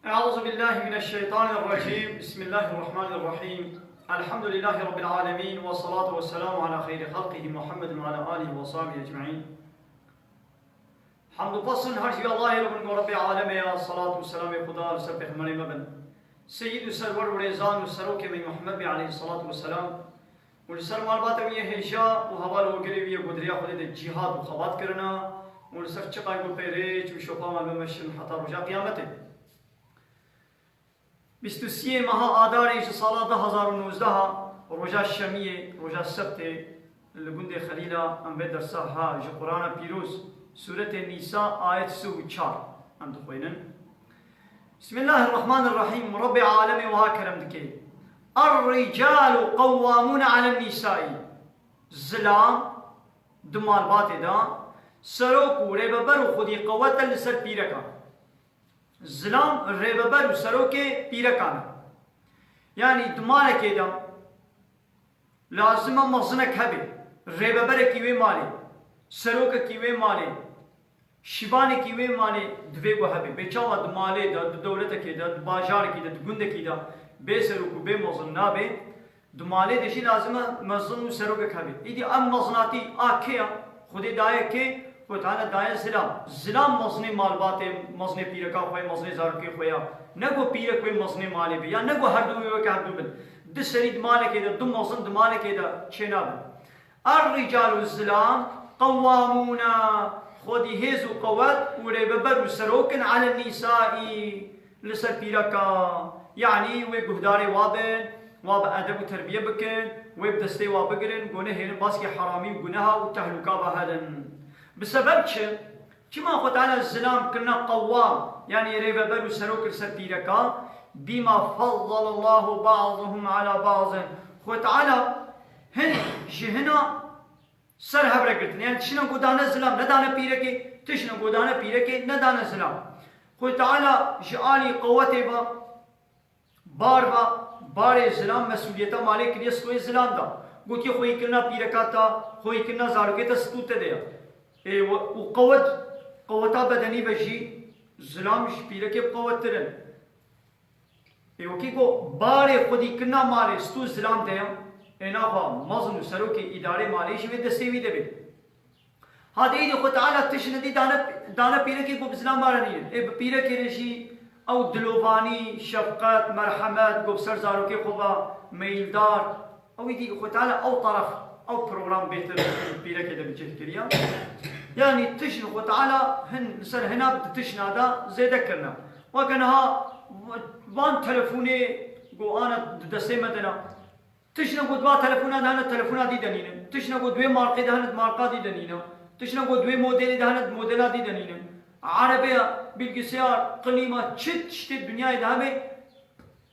أعوذ بالله من الشيطان الرجيم بسم الله الرحمن الرحيم الحمد لله رب العالمين والصلاة والسلام على خير خلقه محمد وعلى آله وصحبه أجمعين. حمد وفصل هرجي الله رب رب العالمين الصلاة والسلام خدا سر پیغمبر مبن سيد سرور ورزان سروك من محمد عليه الصلاة والسلام ولسر معلومات یہ ہشا و حوال ہو گری وی گدریا خود جہاد و خبات کرنا ولسر چقا کو پیرے چ شوفا مال مشن حتا رجا قیامت 23 ماه آذار سال 2019 رجا شمیه رجا سبت لگند خلیلا ام به درس ها ج قرآن پیروز سوره النساء آیت 34 ام دخوینن بسم الله الرحمن الرحيم رب العالمين وهكرم دكي الرجال قوامون على النساء زلام دمال باتي دا سروكو ريببر خودي قوة لسر بيركا زلام ريببر سروكي بيركانا يعني دمالك دا لازم مصنك هبي ريببر كيوي مالي سروك كيوي مالي شبانه کیوی معنی دوی گو هبی بچاوا دماله دا دولت کی دا بازار کی دا گنده کی دا به سرو کو به مزن نابه دماله دشی لازمه مزن سرو که هبی ایدی ام مزناتی آکیا خودی دایه کی خود تعالی دایه زلام مزن مالبات مزن پیرکا خوی مزن زارکی خویا نگو پیرک خوی مزن مالی بی یا نگو هر دو که هر دو بن دسری دماله کی دا دم مزن دماله کی دا چناب الرجال الزلام قوامون خودی هز و قوت و رببر و سروکن على النساء لسر پیرکا یعنی و گهدار وابن واب ادب و تربیه بکن و بدسته وابگرن گونه هین باس که حرامی و گناه و تهلکا بهدن بسبب چه؟ چما خود تعالی الزلام کرنا قوام یعنی رببر و سروکن لسر پیرکا بما فضل الله بعضهم على بعض خود تعالی هن جهنا سر هبره کرتن یعنی تشنا گودانه زلام ندانه پیره که تشنا گودانه پیره که ندانه زلام خود تعالی جعالی قوته با بار زلام مسئولیتا مالک کریه سوی زلام دا گوتی خوی کرنا پیره کاتا خوی کرنا زاروگه تا ستوت دیا و قوتا بدنی بجی زلام پیره که قوت ترن وکی کو بار خودی کرنا مال ستو زلام دیا اینا خوا مزن و سرو که اداره مالیشی و دستیوی ده بید هاده ایدی خود تعالی تشندی دانه پیره که گو بزلام بارنیه پیره که رشی او دلوبانی شفقت مرحمت گو بسر زارو که خوبا میلدار او ایدی خود تعالی او طرف او پروگرام بهتر پیره که ده بجه کریا یعنی تشن خود تعالی هن سر هنا تشنا دا زیده کرنا وکنها وان تلفونه گو آنا دسته مدنا تشنا قد با تلفونا دهنت تلفونا دي دنينه تشنا قد دوي ماركه دهنت ماركه دي دنينه تشنا قد دوي موديل دهنت موديلا دي دنينه عربيه بالجسيار قليمه تشت الدنيا دهمه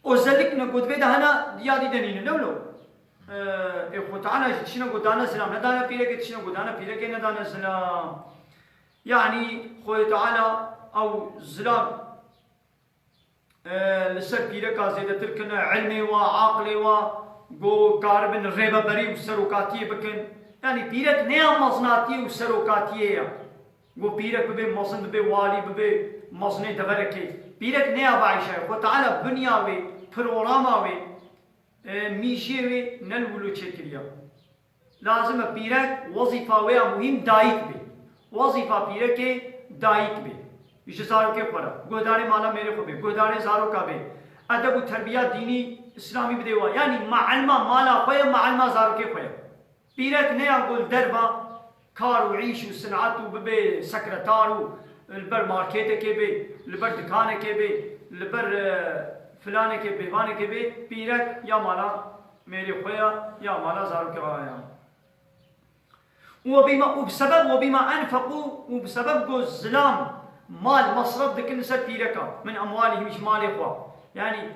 وزلك نقد دوي دهنا ديا دي دنينه نولو اخو تعالى تشنا قد دانا سلام ندانا بيرك تشنا قد دانا بيرك ندانا سلام يعني خو تعالى او زلام لسر بيرك زياده تركنا علمي وعقلي و گو کاربن ریبه بری و سروکاتیه بکن یعنی پیرک نیا مزناتیه و سروکاتیه گو پیرک ببه مزن ببه والی ببه مزن دورکه پیرک نیا باعشه خود تعالی بنیاوی پروگراماوی میشیوی نلولو چکریا لازم پیرک وظیفه ویا مهم دایک بی وظیفه پیرک دایک بی ایش زارو که خورا گودار مالا میره خوبه گودار زارو کا بی ادب و تربیه دینی اسلامی بدیوا یعنی معلمه مالا خویا معلمه زارو که خویا پیرک نیا گل دربا کار و عیش و صنعت و ببه سکرتار و البر مارکیت که بی البر دکانه که بی البر فلانه که بی وانه که بی پیرک یا مالا میری خویا یا مالا زارو که خویا وبما انفقوا وبسبب جو الظلام مال مصرف دكن سر بيركا من اموالهم مش مال اخوه يعني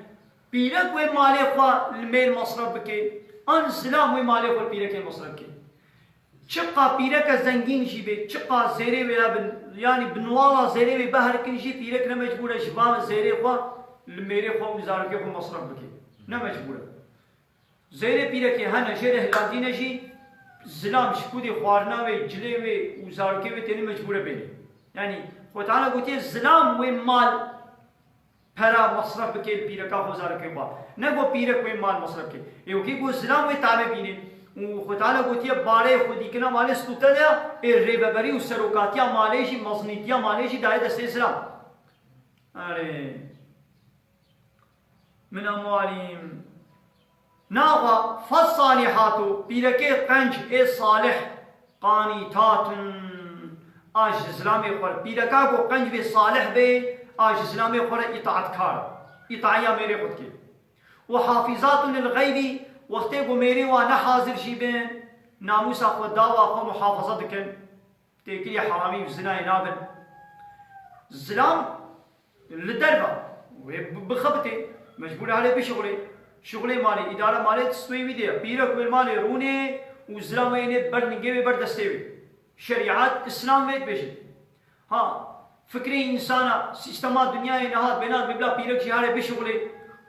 بيرك و مال اخوه الميل مصرف بكي ان سلام و مال اخوه بيرك المصرف كي چقا بيرك زنگين شي بي چقا زيري ولا يعني بنوالا زيري بي بهر كن شي بيرك نمجبور شباب زيري اخوه الميل اخوه وزارك اخوه مصرف بكي نمجبور زيري بيرك هنا شره لادين شي زلام شكودي خوارنا و جلي و وزارك و تاني مجبور بيني يعني وتعالى قلت الزلام وين مال پەرا مەصرف بکەیت پیرەکە خۆ زارەکەی خوا نەگۆ پیرە کوێ مال مەصرف بکەیت ئێوەکەی گۆ زلام وێ تابێ بینێ و خۆ تاالە گوتیە بارەیە خودیکردنا مالێ ستوتەدە ئێ ڕێبەبەری و سەرۆکاتیا مالێژی مەزنیتیا مالێژی دایە دەستەی زلام ئەرێ من أموالهم ناغا فالصالحات بيركي قنج اي صالح قانتات آج اسلامي خور بيركا کو قنج بي صالح بي آج اسلامي خور اطاعت کار اطاعيا میرے خود کے وحافظات للغيب وقتی کو میرے وانا حاضر شي بين ناموسا خود داوا خو محافظت کن تيكي حرامي زنا نابن زلام للدربة بخبته مجبور عليه بشغله شغله مالي إدارة مالي تسوي بديه بيرك بالمالي رونه وزلام ينت برد نجيبه برد استوي شريعات إسلام ميت بيجي ها فكري إنسانا سيستما دنيا نهاد بينات ببلا بيرك شهاره بشغله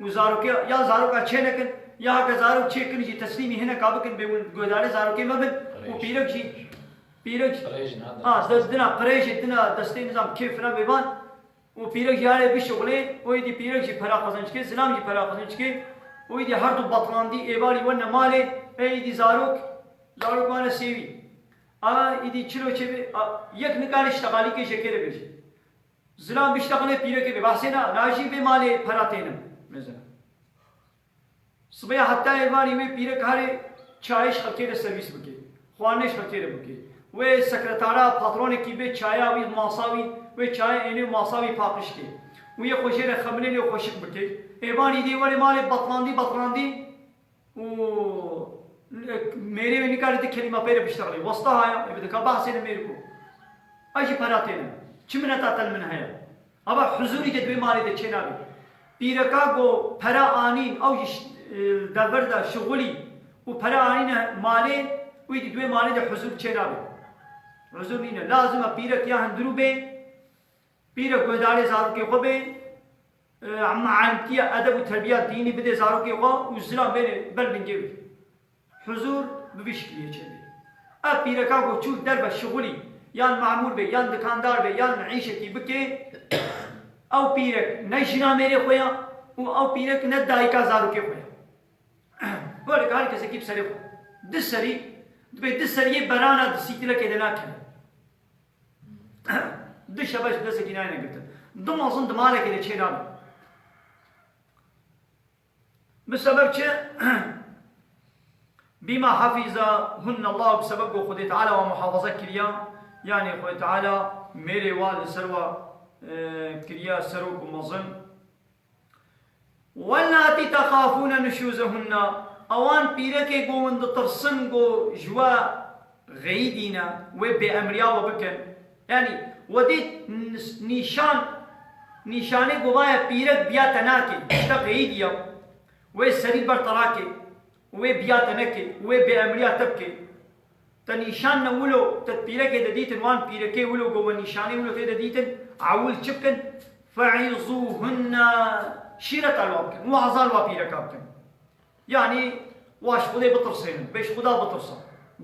وزارو كي يا زارو کا چه نکن یا كزارو چه كن جي تسليمي هنا كابكن بيقول گوداره زارو كي مبن وبيرك جي بيرك دنا قريش دنا دستي نظام كيف نا بيبان وبيرك جاره بشغله ويدي بيرك جي فرا قزنچ كي سلام جي فرا قزنچ كي ويدي هر دو بطلاندي ايوالي ون مالي ايدي زاروك وانا سيوي ايدي چلو چبي يك نكال اشتغالي كي شكره بيش زلام بيشتغله بيرك بي باسينا ناجي بي مالي فراتينم مثلا صبح حتى ايوالي وي بيرك هاري چايش خلكيره سرويس بكي خوانش خلكيره بكي وي سكرتارا پاترون كي بي چايا وي ماساوي وي چاي اني ماساوي پاقش كي وي خوشيره خمنه وي خوشك بكي ايواني دي وري مالي بطلاندي و मेरे में निकाले थे खेली मापेरे बिश्तगले वस्ता आया ये देखा बाहर से मेरे को ऐसी फराते हैं चिमना तातल में है अब हुजूरी के द्वे मारे थे चेना भी पीरका को फरा आनी और दबरदा शुगली वो फरा आनी ने माले वही द्वे माले थे हुजूर चेना भी हुजूर नहीं ने लाज़िम पीरक या हंदरू बे पीरक गुदारे ज़ारू के ख़ुबे अम्मा आंटिया अदब उतरबिया दीनी बदे ज़ारू के ख़ुब उज़ला मेरे बल बिंजेवी حضور ببشكليه چلی اب پیرکا کو چوب در به شغلی یا معمول به یا دکاندار به یا معیشه کی بکه او پیرک نشنا میره خویا او پیرک ندای کا زارو کے خویا ور کار کسی کی سری دسری به دسری برانا دسیتله کې دنا کنه د شبش دسه کی نه نگت دم اصلا دماله کې چیرا بسبب چه بما حفظهن الله بسبب خود تعالى ومحافظة كريا يعني خود تعالى ميري والد سروا كريا سروك ومظن واللاتي تخافون نشوزهن اوان بيركي قوند ترسن قو جوا غيدينا وبأمريا وبكن يعني وديت نشانه قوايا بيرك بياتناكي اشتا غيديا وسري برطراكي وی بیات نکه وی به امریات تبکه تا نشان نولو تدبیره که ددیتن وان پیره که ولو گو نشانه ولو که ددیتن عول چبکن فعیضوهن شیرت الواب کن وعظال و پیره کاب کن یعنی واش خدا بطرسین بیش خدا بطرسا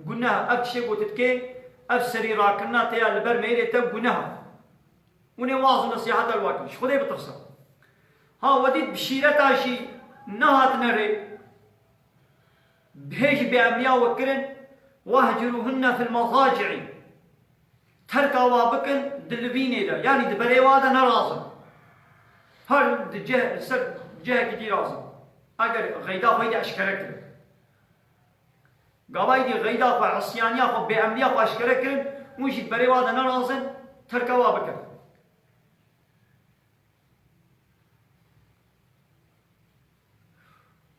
گناه اب چه گوتد که اب سری راکننا تیا لبر میره تب گناه اونه واظ نصیحت الواب کن خدا بطرسا ها ودید بشیرت آشی نهات نره بهيج بأمياء وكرن واهجروهن في المضاجع تركا وابكن دلبيني ده يعني دبري وادا نرازم هر جهة سر جهة كتير رازم اگر غيدا خويدا اشكرك قباي دي غيدا خو عصيانيا خو بأمياء خو اشكرك وش دبري وادا نرازم تركا وابكن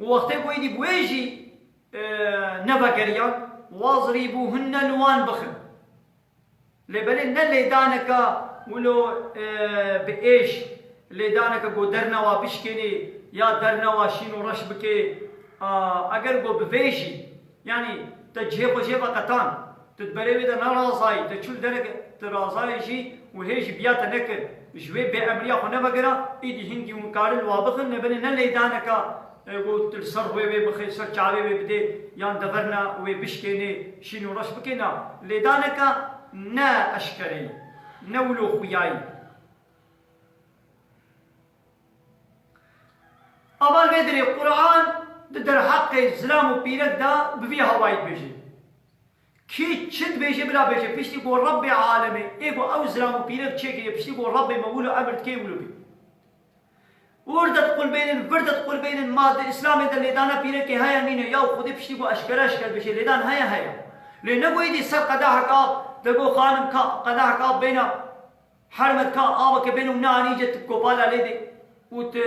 ووقتي كوي دي بويجي نبكريان واضربوهن لوان بخن لبلن ليدانك ولو بإيش ليدانك قو درنا وبشكني يا درنا وشينو رشبكي اگر قو بفيشي يعني تجيب وجيب قطان تتبري بدا نرازاي تشول درك ترازاي شي وهيش بيات نكر جوي بأمريا خو نبكرا ايدي هنجي مكارل وابخن لبلن ليدانك قلت السر وي بخي سر چاوي وي بدي يان دغرنا وي بشكيني شنو رش بكينا لدانك نا اشكري نولو خوياي أبال بدري القرآن در حق الزلام وبيرك دا بفيها وايد بيجي كي تشد بيجي بلا بيجي بيشتي يقول ربي عالمي إيقو أو زلام وبيرك تشيكي بيشتي يقول ربي مولو أمرت كي ولو بي وردت قل بين وردت قل بين ما الإسلام إذا لدانا بيرك هيا مينو ياو خدي بيشتي يقول أشكال بيجي لدان هيا لأنه يدي سر قداها كاب تقول خانم كا قداها كاب بينا حرمت كا آبا كبينهم ناني جت كوبالا ليدي وت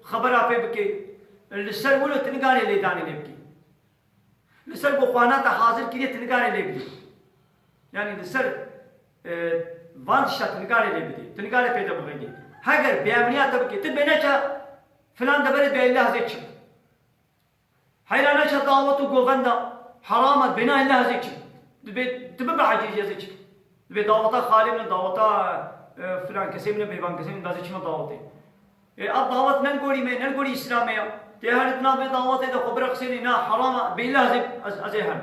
خبرها في بكي السر ولو تنقاني لداني لبكي السر بخوانات حاضر كده تنقاني لبكي يعني السر وانشا تنقاني لبكي تنقاني في دبغيدي هاجر بيامنيات تبكي تبيناش فلان دبرت بالله زيتش حيرانش دعوته غوغندا حرام بناء الله زيتش تبى عجيز زيتش تبى دعوته خالي من دعوته فلان كسي من بيبان كسي من دازيتش ما دعوته الدعوت نقولي من نقولي إسلامية تهرتنا بدعوته إذا خبرك سيننا حرام بالله زي أزهر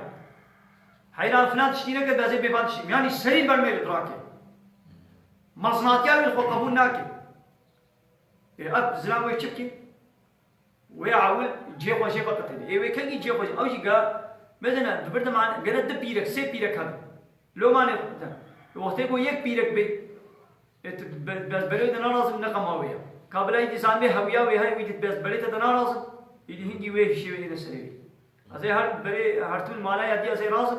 حيران فلان تشتينا كده زي بيبان تشتي يعني سرير برميل دراكي مصنعتيا من قبول ناكي أب زلام ويشبكي ويعول جيب وجيب قتلي إيه وكان يجيب وجيب أو جيجا مثلا دبرت معنا قرد بيرك سي بيرك هذا لو ما نقدر وقتك وياك بيرك بي بس بريد أنا لازم نقم هوية قبل أي إنسان به هوية وهاي ويجد بس بريد أنا لازم يدي هنجي ويه شيء ويه نسري هذا هر بري هرتون مالا يدي أزاي لازم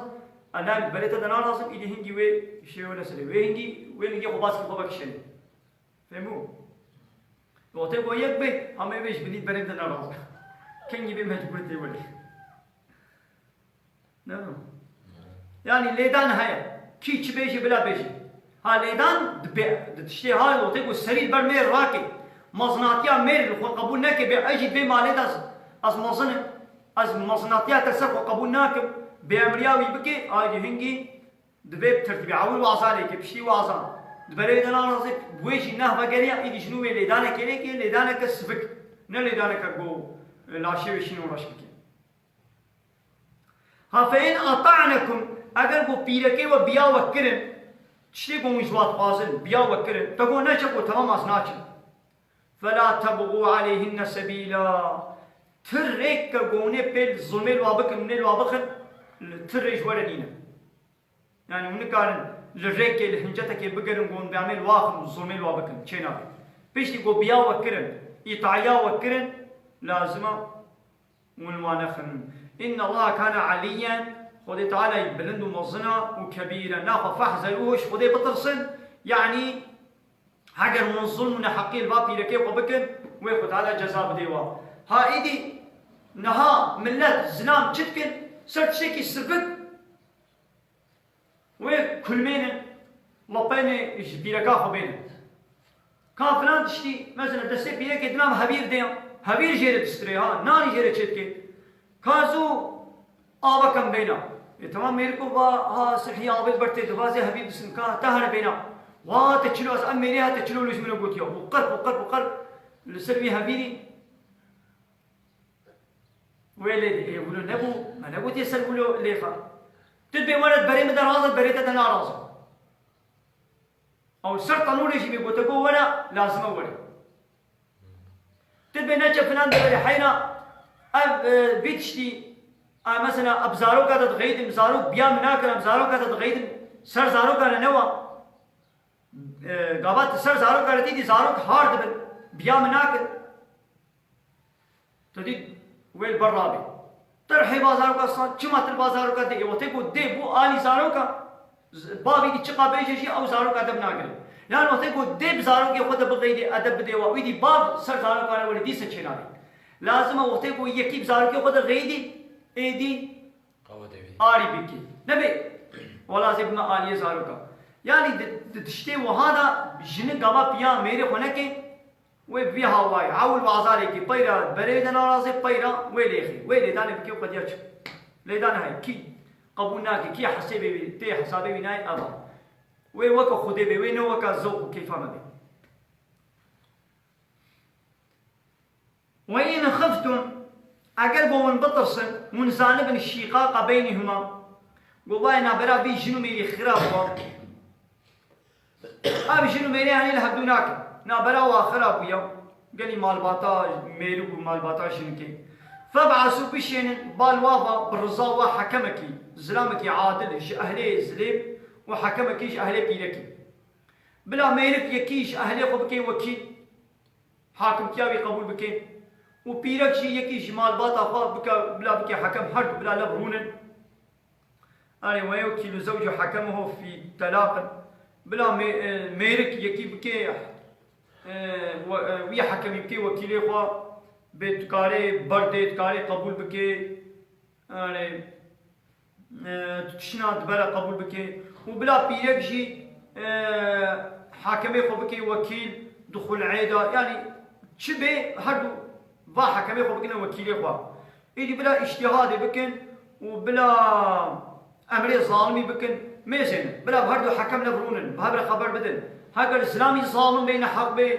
أنا بريد أنا لازم يدي هنجي ويه شيء ويه نسري ويه هنجي خباز كخباك شيء فهموا وقتك وياك بي هم يبيش بديت بريد أنا لازم كن يبي مجبور تقولي نعم يعني ليدان هيا كي تبيجي بلا بيجي ها ليدان تشتي هاي وقتك والسرير برمير راكي مصنعتيا مير قبول ناكي بأجي بي مالد از مصنعتيا تسرق قبول ناكي بأمريا ويبكي هاي هنجي دبي بترتبي عول وعصالي بشتي وعصا دبريد أنا رازق بويجي نهبة قرية إيدي شنو ليدانا كليكي ليدانا كسفك نه ليدانا كقو لاشي وشينو راشبكي ها فإن أطعنكم أجر بو بيركي وبيا وكرن تشتي قوم يزوات قازن بيا وكرن تقول نشكو تمام أصناچن فلا تبغوا عليهن سبيلا ترك قوني بيل ظلم الوابك من الوابخن ترج وردينا يعني من كان للريك الهنجتك بقرن قون بيعمل واخن ظلم الوابكن شينا بيشتي قو بيا وكرن يطعيا وكرن لازمه والوانخن إن الله كان عليا خدي تعالى يبلند مظنا وكبيرا ناخذ فحزلوش خدي بطرسن يعني هاجر من الظلم من حقي البابي لكي وبكن ويخد على جزاء بديوا ها إيدي نها ملت زنام تشتكن صرت شيكي سربت وكل مين لبين بيركا خبين كان فلان تشتي مثلا دستي بيرك دنام هبير ديم هبير جيرة تستري ها ناني جيرة تشتكن كازو آبا كم بينا تمام मेरे को ها صحيح आबद बढ़ते दरवाजे हबीब सिंह का तहर बेना वहाँ तचलो अस अब मेरे हाथ तचलो लुच मेरे गोतिया बुकर लसरवी हबीरी ويلي يقولوا نبو ما نبو تيسر يقولوا ليخا تدبي ولد بري مدى رازق بري تدنا رازق أو سر طنولي شي بيقول تقول ولا لازم ولا تدبي نجا فلان بري حينا بيتشتي مثلا ابزارو کا تغید مزارو بیا مناکر ابزارو کا تغید سر زارو کا نوا غابت سر زارو کا رتی دی زارو هارد بیا مناکر تدي ويل برابي ترحي بازارو کا صان چمات بازارو کا دي وته کو دي بو علي زارو کا بابي کی چقا بیجی او زارو کا دب ناکر يعني وته کو دي بزارو کی خود بغید ادب دی و ويدي باب سر زارو کا ولي دي سچنا لازم وته کو يكي بزارو کی خود غيدي ايدي آري بيكي نبي ولا زبنا آلية زاروكا يعني تشتي وهذا جن قبا بيا ميري خونكي وبيها هواي عاول بازاري كي بيرا بريدنا رازي بيرا ويليخي ويلي داني بكيو قد ياتش ليدانا هاي كي قبوناكي كي حسابي تي حسابي بناي أبا وي وكا خدي بي وي وكا زوق كيف بي وإن خفتم أجر بون بطرسن من زانب الشقاق بينهما والله أنا برا بي جنو ميري خراب أبي جنو ميري يعني لهدوناك نابرا وخراب يوم قال لي مال باتا ميرو مال باتا شنكي فبعثوا بشين بالوابا بالرزاوة حكمكي زلامكي عادل أهلي زليم وحكمكيش أهلي بيركي بلا ميرك يكيش أهلي قبكي وكيل حاكم كياوي قبول بكي وبيرك شي يكيش مال باتا فا بكا بلا بكي حكم حرب بلا لبرونن أنا ويوكل زوجه حكمه في طلاق بلا ميرك يكي بكي ويا حكم يبكي وكيلي خوا بتكاري بردي تكاري قبول بكي يعني تشنا دبرا قبول بكي وبلا بيرك جي حاكمي خو بكي وكيل دخول عيدا يعني شبه هردو با حكمي خو بكنا وكيلي خوا يجي بلا اجتهاد بكن وبلا امر ظالمي بكن ميزن بلا بهردو حكم لبرونن بهبر خبر بدن هاجر اسلامي ظالم بين حق بي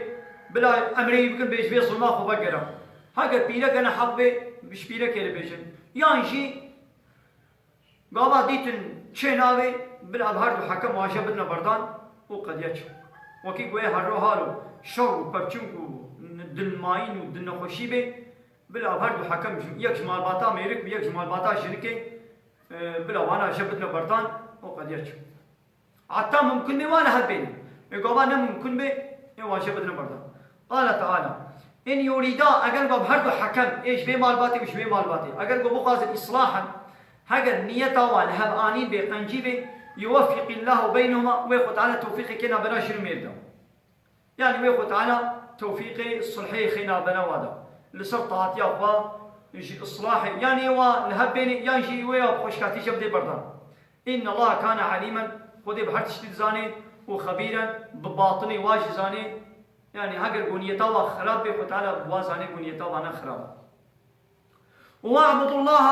بلا امري بكن بيش بي ظلما خو بقرا هاجر بيرك انا حق بي مش بيرك اللي بيجن يعني شي بابا ديتن شيناوي بلا بهردو حكم واجبنا بردان وقد يشو وكي قوي هرو هالو شو برچونكو دل ماين ودل نخوشي بي بلا بهردو حكم يك مال باتا ميرك ويك مال باتا شركه بلا وانا جبتنا بردان وقد يشو حتى ممكن بي وانا هالبين يقوبا ممكن بي واجبتنا بردان قال تعالى إن يريدا أجر بهردو حكم إيش بي مال باتي وش بي مال باتي أجر بقاصد إصلاحا هجر نيته والهب آنين بقنجيبه يوفق الله بينهما ويخد على توفيق كنا بناشر ميردا يعني ويخد على توفيق الصلحي خنا بنوادا لسلطات يا أخوة إصلاح يعني والهبين يعني ويا خوشكاتي جبدي بردان إن الله كان عليما خدي بهرتش تزاني وخبيرا بباطني واجي زاني يعني هجر بنيته وخراب بيخد على بوازاني بنيته وانا خراب واعبد الله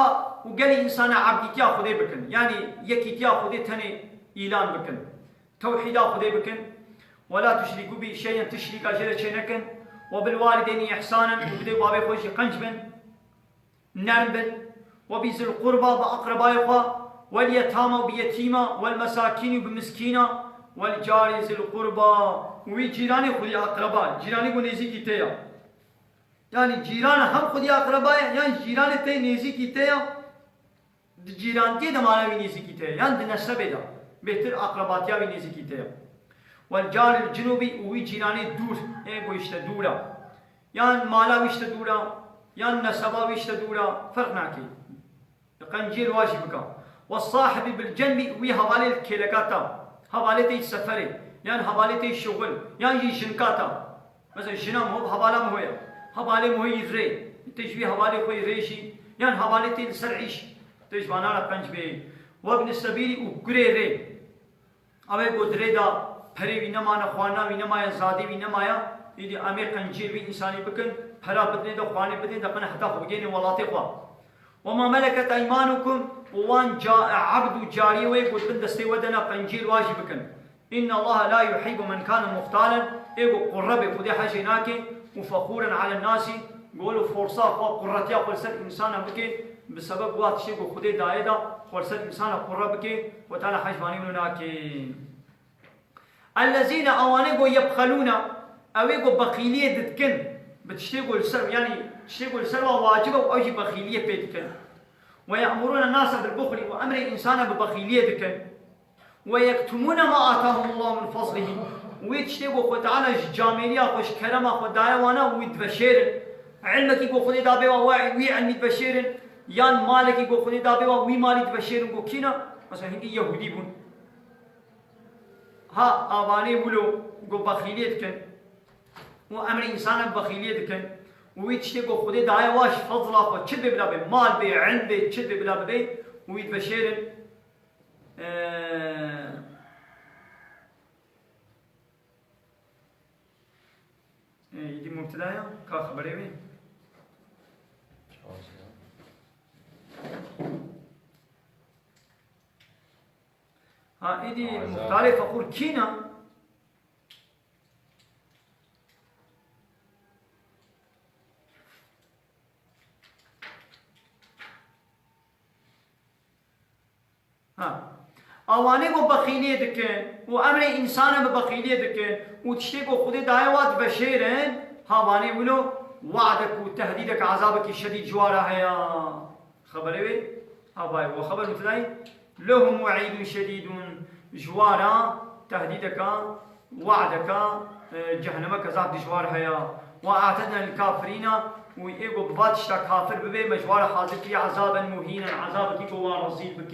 وقال إنسان عبدي تيا خذي بكن يعني يكي تيا خذي تاني إيلان بكن توحيدا خذي بكن ولا تشركوا به شيئا تشرك أجل شيئا وبالوالدين إحسانا وبدي بابي خوشي قنجبن نربن وبذي القربى بأقربائها واليتامى بيتيمة والمساكين بمسكينة والجار ذي القربى وجيراني خذي أقرباء جيراني بنيزي كتيا يعني جيران هم خودی اقربای يعني جيران تی نیزی کیته جيران تی دمانا بھی نیزی کیته يعني نسبه دا بهتر اقرباتیا بھی نیزی کیته والجار الجنوبي وی جيران دور يعني گوشت دورا يعني مالا ویشت دورا يعني نسبا ویشت دورا فرق ناکی قنجير واجبك والصاحب بالجنب وی حوالے الكيلكاتا حوالے تی سفر يعني حوالے تی شغل يعني جنكاتا مثلا جنم هو حوالہ ہویا حوالي مهي ري تجبي حوالي خوي ريشي يعني حوالي تين سرعيش تجبانا لا پنج بي وابن السبيل وغري ري اوي گودري دا پري وي نمانا خوانا وي نمايا زادي وي نمايا يدي امي قنجير وي انساني بكن پرا بدني دا خواني بدني دا قن حتى خوجيني ولاتي خوا وما ملكت ايمانكم وان جاء عبد جاري وي قد بن دستي ودنا قنجير واجب بكن ان الله لا يحب من كان مختالا ايغو قرب خدي حاجيناكي وفخورا على الناس قولوا فرصة قرتيا قرصت إنسان بكي بسبب وقت شيء خدي دايدا قرصت إنسان قرب بكي وتعالى حجباني مناكي الذين أوانيقوا يبخلون أويقوا بخيلية دتكن بتشتغل السر يعني تشتغل السر واجبة وأوجي بخيلية بيتكن ويأمرون الناس بالبخل وأمر الإنسان ببخيلية دتكن ويكتمون ما آتاهم الله من فضله ويتشتغل تعالى جامعية خوش كرمة خدايا وانا ويتبشر علمك يقول خدي دابي واعي وي علمي تبشر يان مالك يقول خدي دابي وي مالي تبشر يقول كينا مثلا هندي يهودي بون ها أباني ولو يقول بخيلية كن وأمر إنسان بخيلية كن ويتشتغل خدي دايا واش فضلا خد شد بلا بي مال بي علم بي شد بلا بي ويتبشر يدي مبتدايا كا خبري وين ها يدي مختلف أقول كينا ها اوانه کو بخیلیه دکن و امر انسان ببخیلیه دکن و تشتی کو خود دایوات بشیرن هاواني ولو وعدك وتهديدك عذابك الشديد جوارا هيا خبر ايه هاي وخبر مثلاي لهم وعيد شديد جوارا تهديدك وعدك جهنم كذاب جوار هيا واعتدنا للكافرين ويقو بفاتشتا كافر ببي مجوار حاضر في عذابا مهينا عذابك كوار رصيد بك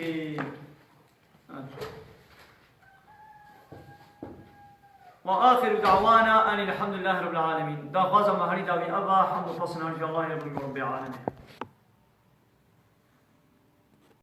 وآخر دعوانا أن الحمد لله رب العالمين. دا غازا مهري داوي أبا حمد وفصنا إن شاء الله رب العالمين.